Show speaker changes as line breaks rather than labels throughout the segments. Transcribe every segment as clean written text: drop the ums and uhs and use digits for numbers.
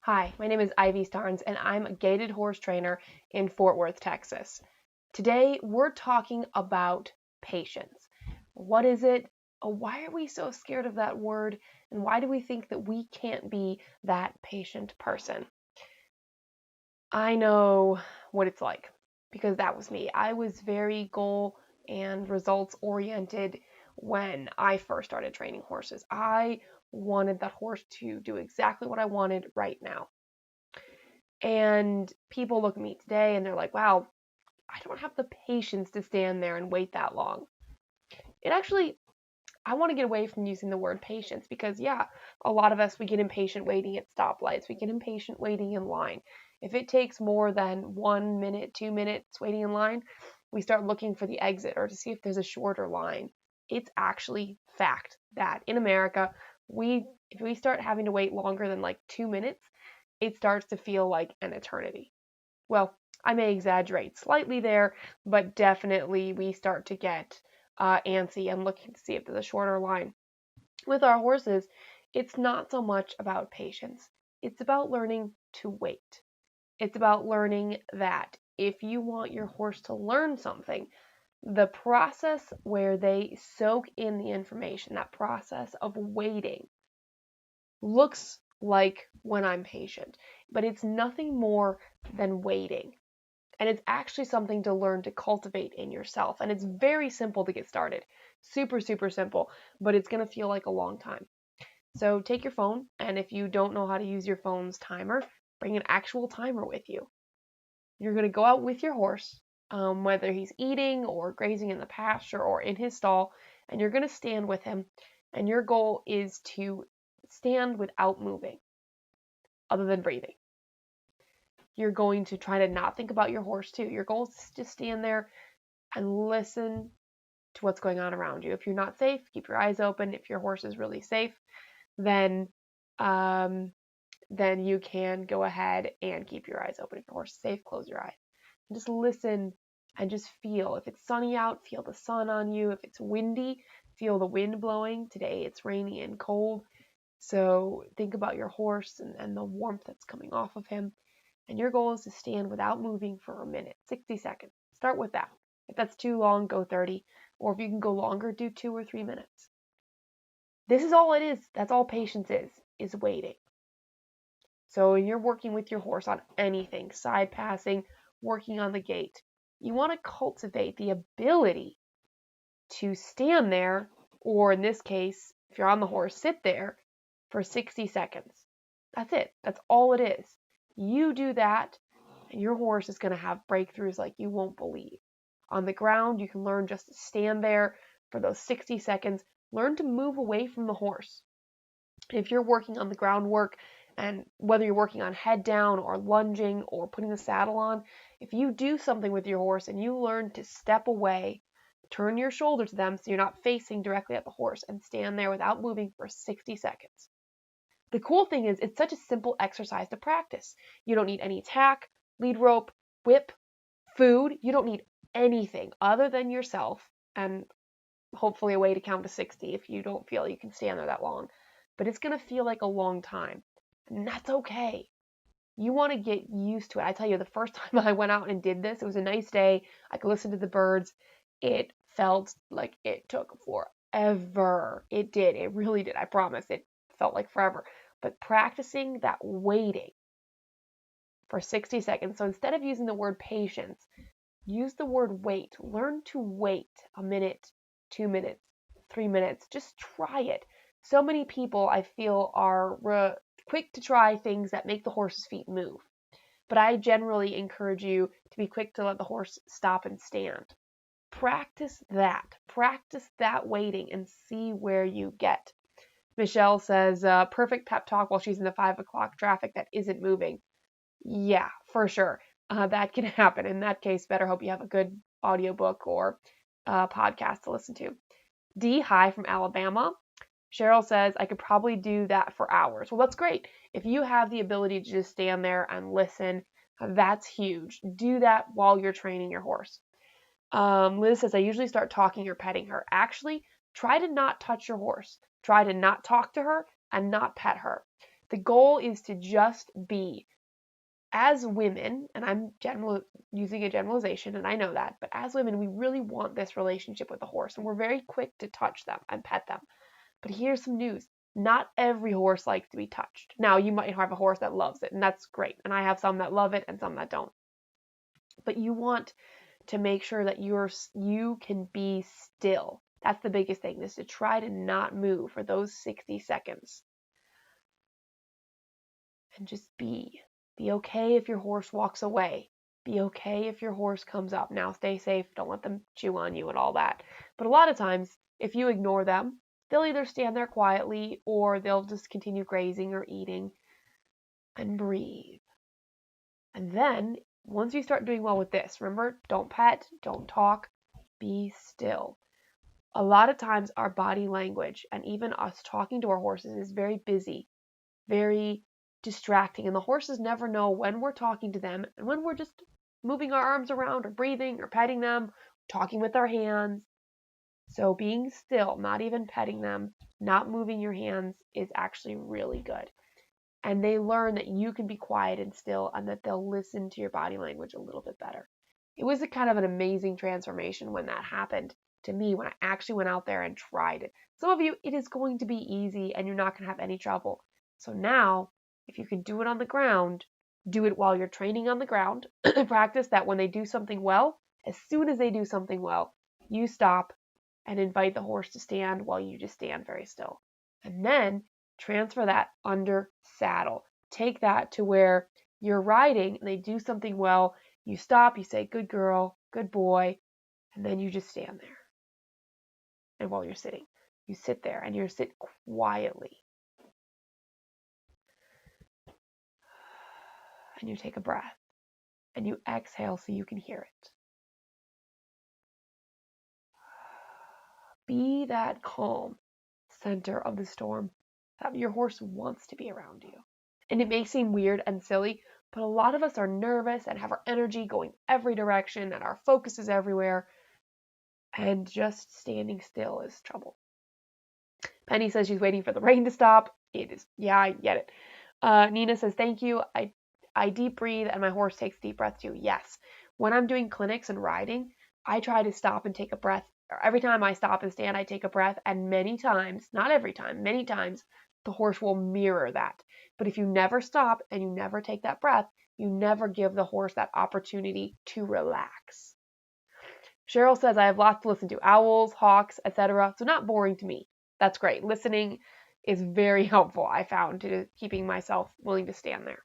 Hi, my name is Ivy Starnes, and I'm a gaited horse trainer in Fort Worth, Texas. Today, we're talking about patience. What is it? Why are we so scared of that word? And why do we think that we can't be that patient person? I know what it's like because that was me. I was very goal and results oriented when I first started training horses. I wanted that horse to do exactly what I wanted right now. And people look at me today and they're like, wow, I don't have the patience to stand there and wait that long. It actually, I want to get away from using the word patience because, yeah, a lot of us, we get impatient waiting at stoplights. We get impatient waiting in line. If it takes more than 1 minute, 2 minutes waiting in line, we start looking for the exit or to see if there's a shorter line. It's actually fact that in America, if we start having to wait longer than like 2 minutes, it starts to feel like an eternity. Well, I may exaggerate slightly there, but definitely we start to get antsy and looking to see if there's a shorter line. With our horses, it's not so much about patience. It's about learning to wait. It's about learning that if you want your horse to learn something, the process where they soak in the information, that process of waiting, looks like when I'm patient, but it's nothing more than waiting. And it's actually something to learn to cultivate in yourself. And it's very simple to get started. Super, super simple, but it's going to feel like a long time. So take your phone, and if you don't know how to use your phone's timer, bring an actual timer with you. You're going to go out with your horse, whether he's eating or grazing in the pasture or in his stall, and you're going to stand with him. And your goal is to stand without moving, other than breathing. You're going to try to not think about your horse too. Your goal is to stand there and listen to what's going on around you. If you're not safe, keep your eyes open. If your horse is really safe, then um, then you can go ahead and keep your eyes open. If your horse is safe, close your eyes. And just listen and just feel. If it's sunny out, feel the sun on you. If it's windy, feel the wind blowing. Today it's rainy and cold. So think about your horse and the warmth that's coming off of him. And your goal is to stand without moving for a minute, 60 seconds. Start with that. If that's too long, go 30. Or if you can go longer, do 2 or 3 minutes. This is all it is. That's all patience is waiting. So when you're working with your horse on anything, side passing, working on the gait, you want to cultivate the ability to stand there, or in this case, if you're on the horse, sit there for 60 seconds. That's it. That's all it is. You do that, and your horse is going to have breakthroughs like you won't believe. On the ground, you can learn just to stand there for those 60 seconds. Learn to move away from the horse. If you're working on the groundwork, and whether you're working on head down or lunging or putting the saddle on, if you do something with your horse and you learn to step away, turn your shoulder to them so you're not facing directly at the horse, and stand there without moving for 60 seconds. The cool thing is it's such a simple exercise to practice. You don't need any tack, lead rope, whip, food. You don't need anything other than yourself and hopefully a way to count to 60 if you don't feel you can stand there that long. But it's going to feel like a long time. And that's okay. You want to get used to it. I tell you, the first time I went out and did this, it was a nice day. I could listen to the birds. It felt like it took forever. It did. It really did. I promise. It felt like forever. But practicing that waiting for 60 seconds. So instead of using the word patience, use the word wait. Learn to wait a minute, 2 minutes, 3 minutes. Just try it. So many people, I feel, are quick to try things that make the horse's feet move. But I generally encourage you to be quick to let the horse stop and stand. Practice that. Practice that waiting and see where you get. Michelle says, perfect pep talk while she's in the 5 o'clock traffic that isn't moving. Yeah, for sure. That can happen. In that case, better hope you have a good audiobook or podcast to listen to. D. Hi from Alabama. Cheryl says, I could probably do that for hours. Well, that's great. If you have the ability to just stand there and listen, that's huge. Do that while you're training your horse. Liz says, I usually start talking or petting her. Actually, try to not touch your horse. Try to not talk to her and not pet her. The goal is to just be. As women, and I'm using a generalization, and I know that, but as women, we really want this relationship with the horse, and we're very quick to touch them and pet them. But here's some news. Not every horse likes to be touched. Now, you might have a horse that loves it, and that's great. And I have some that love it and some that don't. But you want to make sure that you can be still. That's the biggest thing, is to try to not move for those 60 seconds. And just be. Be okay if your horse walks away. Be okay if your horse comes up. Now stay safe. Don't let them chew on you and all that. But a lot of times, if you ignore them, they'll either stand there quietly or they'll just continue grazing or eating. And breathe. And then, once you start doing well with this, remember, don't pet, don't talk, be still. A lot of times our body language and even us talking to our horses is very busy, very distracting, and the horses never know when we're talking to them and when we're just moving our arms around or breathing or petting them, talking with our hands. So being still, not even petting them, not moving your hands is actually really good. And they learn that you can be quiet and still and that they'll listen to your body language a little bit better. It was a kind of an amazing transformation when that happened to me, when I actually went out there and tried it. Some of you, it is going to be easy and you're not going to have any trouble. So now, if you can do it on the ground, do it while you're training on the ground. Practice that when they do something well, as soon as they do something well, you stop and invite the horse to stand while you just stand very still. And then transfer that under saddle. Take that to where you're riding and they do something well. You stop, you say, good girl, good boy, and then you just stand there. And while you're sitting, you sit there and you sit quietly. And you take a breath and you exhale so you can hear it. Be that calm center of the storm that your horse wants to be around you. And it may seem weird and silly, but a lot of us are nervous and have our energy going every direction and our focus is everywhere. And just standing still is trouble. Penny says she's waiting for the rain to stop. It is, yeah, I get it. Nina says, thank you. I deep breathe and my horse takes deep breaths too. Yes. When I'm doing clinics and riding, I try to stop and take a breath. Every time I stop and stand, I take a breath. And many times, not every time, many times, the horse will mirror that. But if you never stop and you never take that breath, you never give the horse that opportunity to relax. Cheryl says, I have lots to listen to. Owls, hawks, etc. So not boring to me. That's great. Listening is very helpful, I found, to keeping myself willing to stand there.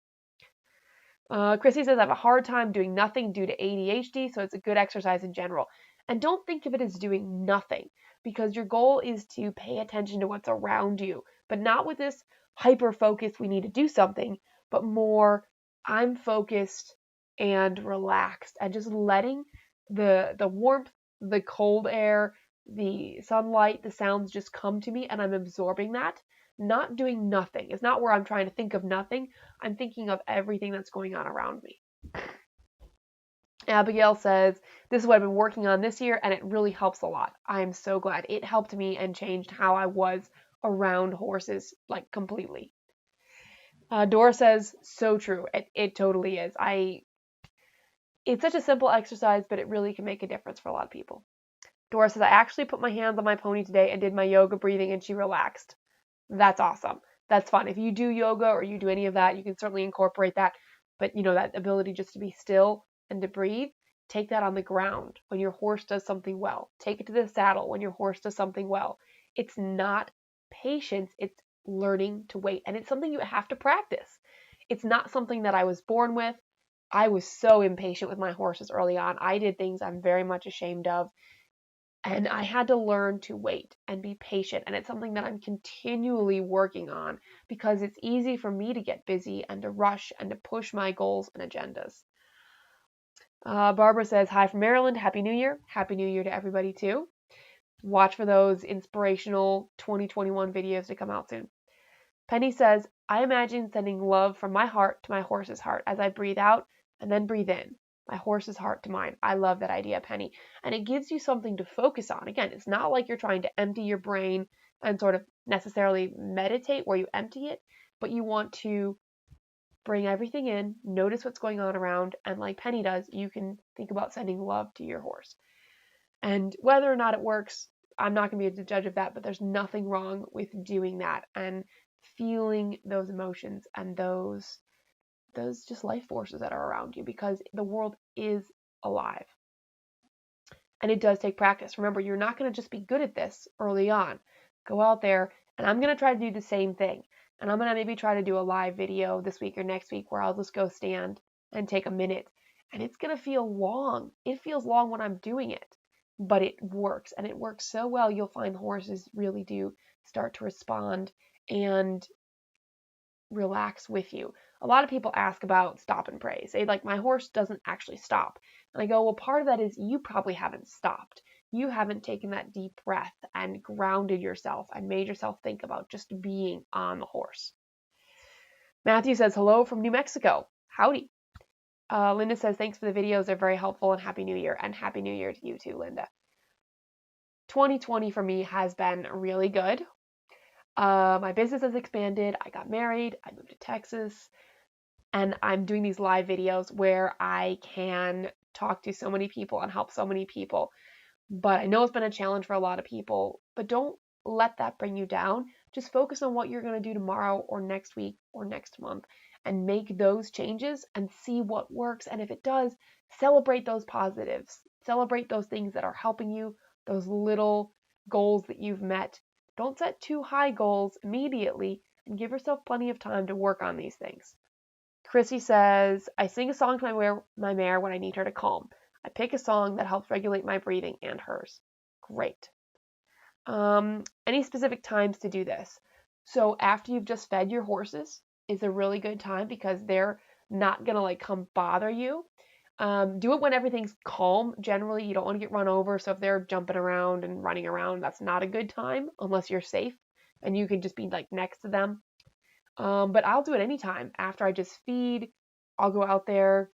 Chrissy says, I have a hard time doing nothing due to ADHD, so it's a good exercise in general. And don't think of it as doing nothing, because your goal is to pay attention to what's around you, but not with this hyper focus, we need to do something, but more, I'm focused and relaxed and just letting the warmth, the cold air, the sunlight, the sounds just come to me and I'm absorbing that. Not doing nothing. It's not where I'm trying to think of nothing. I'm thinking of everything that's going on around me. Abigail says, this is what I've been working on this year and it really helps a lot. I am so glad. It helped me and changed how I was around horses, like completely. Dora says, so true. It totally is. It's such a simple exercise, but it really can make a difference for a lot of people. Dora says, I actually put my hands on my pony today and did my yoga breathing and she relaxed. That's awesome. That's fun. If you do yoga or you do any of that, you can certainly incorporate that. But that ability just to be still and to breathe, take that on the ground when your horse does something well. Take it to the saddle when your horse does something well. It's not patience, it's learning to wait. And it's something you have to practice. It's not something that I was born with. I was so impatient with my horses early on. I did things I'm very much ashamed of. And I had to learn to wait and be patient. And it's something that I'm continually working on because it's easy for me to get busy and to rush and to push my goals and agendas. Barbara says, hi from Maryland. Happy New Year. Happy New Year to everybody too. Watch for those inspirational 2021 videos to come out soon. Penny says, I imagine sending love from my heart to my horse's heart as I breathe out and then breathe in. My horse's heart to mine. I love that idea, Penny. And it gives you something to focus on. Again, it's not like you're trying to empty your brain and sort of necessarily meditate where you empty it, but you want to bring everything in, notice what's going on around, and like Penny does, you can think about sending love to your horse. And whether or not it works, I'm not going to be the judge of that, but there's nothing wrong with doing that and feeling those emotions and those just life forces that are around you, because the world is alive. And it does take practice. Remember, you're not going to just be good at this early on. Go out there, and I'm going to try to do the same thing. And I'm going to maybe try to do a live video this week or next week where I'll just go stand and take a minute. And it's going to feel long. It feels long when I'm doing it, but it works. And it works so well, you'll find horses really do start to respond and relax with you. A lot of people ask about stop and pray. Say, like, my horse doesn't actually stop. And I go, well, part of that is you probably haven't stopped. You haven't taken that deep breath and grounded yourself and made yourself think about just being on the horse. Matthew says, hello from New Mexico. Howdy. Linda says, thanks for the videos. They're very helpful, and Happy New Year. And Happy New Year to you too, Linda. 2020 for me has been really good. My business has expanded. I got married. I moved to Texas. And I'm doing these live videos where I can talk to so many people and help so many people. But I know it's been a challenge for a lot of people. But don't let that bring you down. Just focus on what you're going to do tomorrow or next week or next month and make those changes and see what works. And if it does, celebrate those positives. Celebrate those things that are helping you, those little goals that you've met. Don't set too high goals immediately, and give yourself plenty of time to work on these things. Chrissy says, I sing a song to my mare when I need her to calm. I pick a song that helps regulate my breathing and hers. Great. Any specific times to do this? So after you've just fed your horses is a really good time, because they're not going to like come bother you. Do it when everything's calm. Generally, you don't want to get run over. So if they're jumping around and running around, that's not a good time unless you're safe and you can just be like next to them. But I'll do it anytime. After I just feed, I'll go out there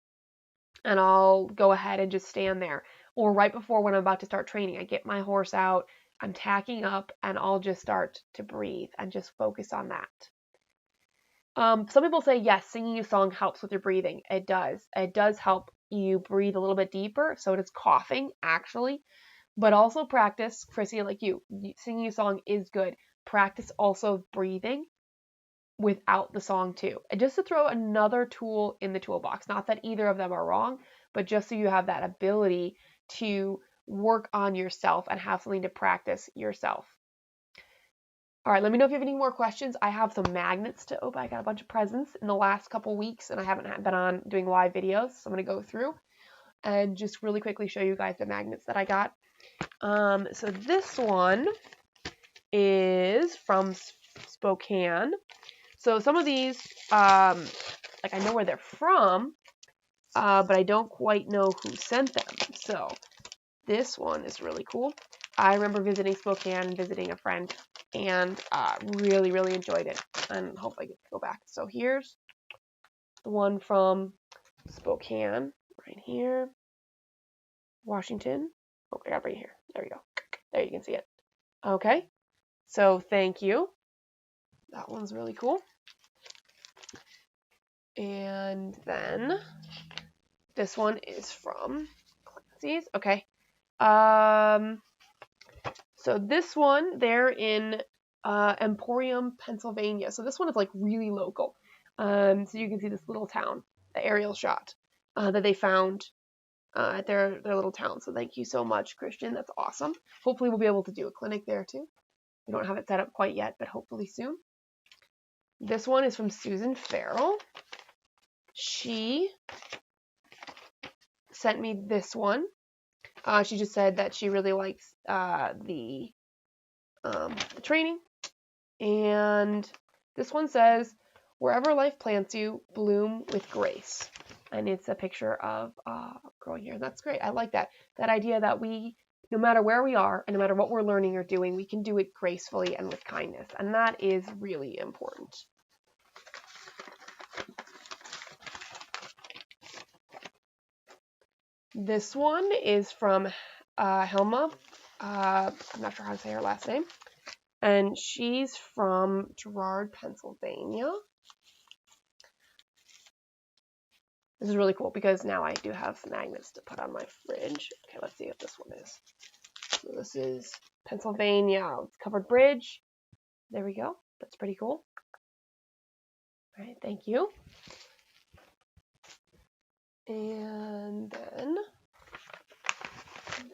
and I'll go ahead and just stand there. Or right before, when I'm about to start training, I get my horse out, I'm tacking up, and I'll just start to breathe and just focus on that. Some people say, yes, singing a song helps with your breathing. It does. It does help you breathe a little bit deeper. So does coughing, actually. But also practice, Chrissy, like you, singing a song is good. Practice also breathing without the song too. And just to throw another tool in the toolbox. Not that either of them are wrong, but just so you have that ability to work on yourself and have something to practice yourself. All right, let me know if you have any more questions. I have some magnets to open. I got a bunch of presents in the last couple weeks, and I haven't been on doing live videos, so I'm going to go through and just really quickly show you guys the magnets that I got. So this one is from Spokane. So some of these, like, I know where they're from, but I don't quite know who sent them. So this one is really cool. I remember visiting Spokane and visiting a friend, and really, really enjoyed it, and hope I get to go back. So here's the one from Spokane, right here, Washington. Oh, I got it right here. There we go. There, you can see it. Okay, so thank you. That one's really cool. And then this one is from Clancy's. Okay. So this one, they're in Emporium, Pennsylvania. So this one is like really local. So you can see this little town, the aerial shot that they found at their little town. So thank you so much, Christian. That's awesome. Hopefully we'll be able to do a clinic there too. We don't have it set up quite yet, but hopefully soon. This one is from Susan Farrell. She sent me this one. She just said that she really likes the training. And this one says, wherever life plants you, bloom with grace. And it's a picture of growing here. That's great. I like that. That idea that we, no matter where we are and no matter what we're learning or doing, we can do it gracefully and with kindness. And that is really important. This one is from Helma. I'm not sure how to say her last name. And she's from Girard, Pennsylvania. This is really cool because now I do have magnets to put on my fridge. Okay, let's see what this one is. So this is Pennsylvania covered bridge. There we go. That's pretty cool. All right, thank you. And then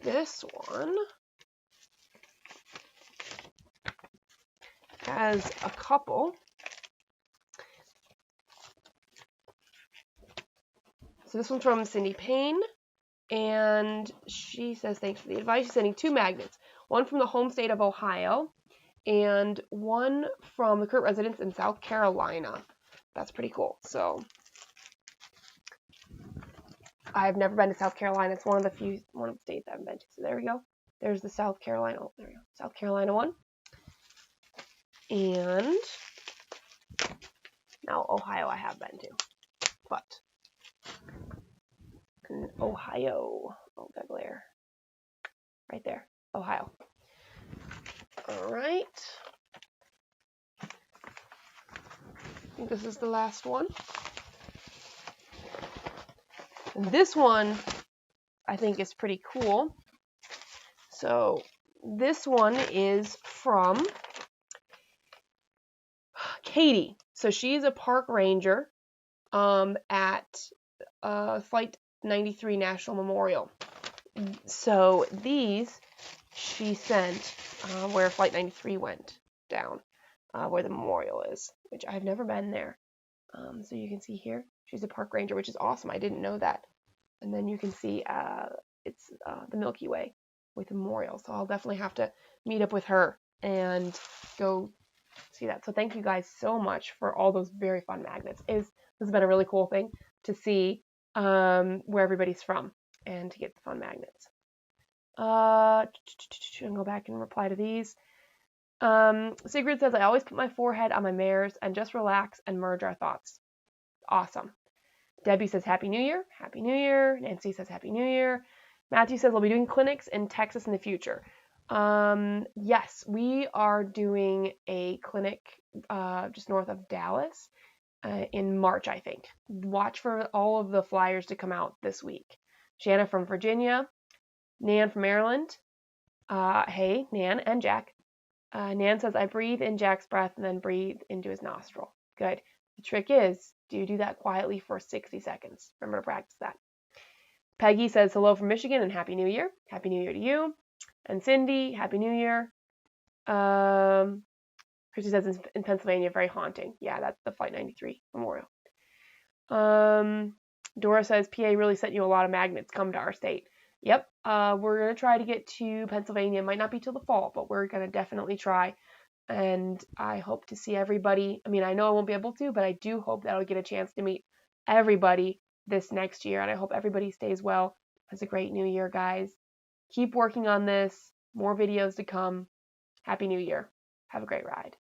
this one has a couple. So this one's from Cindy Payne, and she says thanks for the advice. She's sending 2 magnets, one from the home state of Ohio and one from the current residence in South Carolina. That's pretty cool. So I've never been to South Carolina. It's one of the states I haven't been to. So there we go. There's the South Carolina. Oh, there we go. South Carolina one. And now Ohio I have been to. But in Ohio. Oh, that glare. Right there. Ohio. All right. I think this is the last one. And this one I think is pretty cool. So this one is from Katie. So she's a park ranger at Flight 93 National Memorial. So these she sent where Flight 93 went down, where the memorial is, which I've never been there. So you can see here, she's a park ranger, which is awesome. I didn't know that. And then you can see it's the Milky Way with the memorial. So I'll definitely have to meet up with her and go see that. So thank you guys so much for all those very fun magnets. This has been a really cool thing to see where everybody's from and to get the fun magnets. And go back and reply to these. Sigrid says, I always put my forehead on my mares and just relax and merge our thoughts. Awesome. Debbie says, Happy New Year. Happy New Year. Nancy says, Happy New Year. Matthew says, we'll be doing clinics in Texas in the future. Yes, we are doing a clinic just north of Dallas in March, I think. Watch for all of the flyers to come out this week. Shanna from Virginia. Nan from Maryland. Hey, Nan and Jack. Nan says, I breathe in Jack's breath and then breathe into his nostril. Good. The trick is, do that quietly for 60 seconds. Remember to practice that. Peggy says, hello from Michigan and Happy New Year. Happy New Year to you. And Cindy, Happy New Year. Christy says, in Pennsylvania, very haunting. Yeah, that's the Flight 93 memorial. Dora says, PA really sent you a lot of magnets. Come to our state. Yep, we're going to try to get to Pennsylvania. It might not be till the fall, but we're going to definitely try. And I hope to see everybody. I mean, I know I won't be able to, but I do hope that I'll get a chance to meet everybody this next year. And I hope everybody stays well. Has a great new year, guys. Keep working on this. More videos to come. Happy New Year. Have a great ride.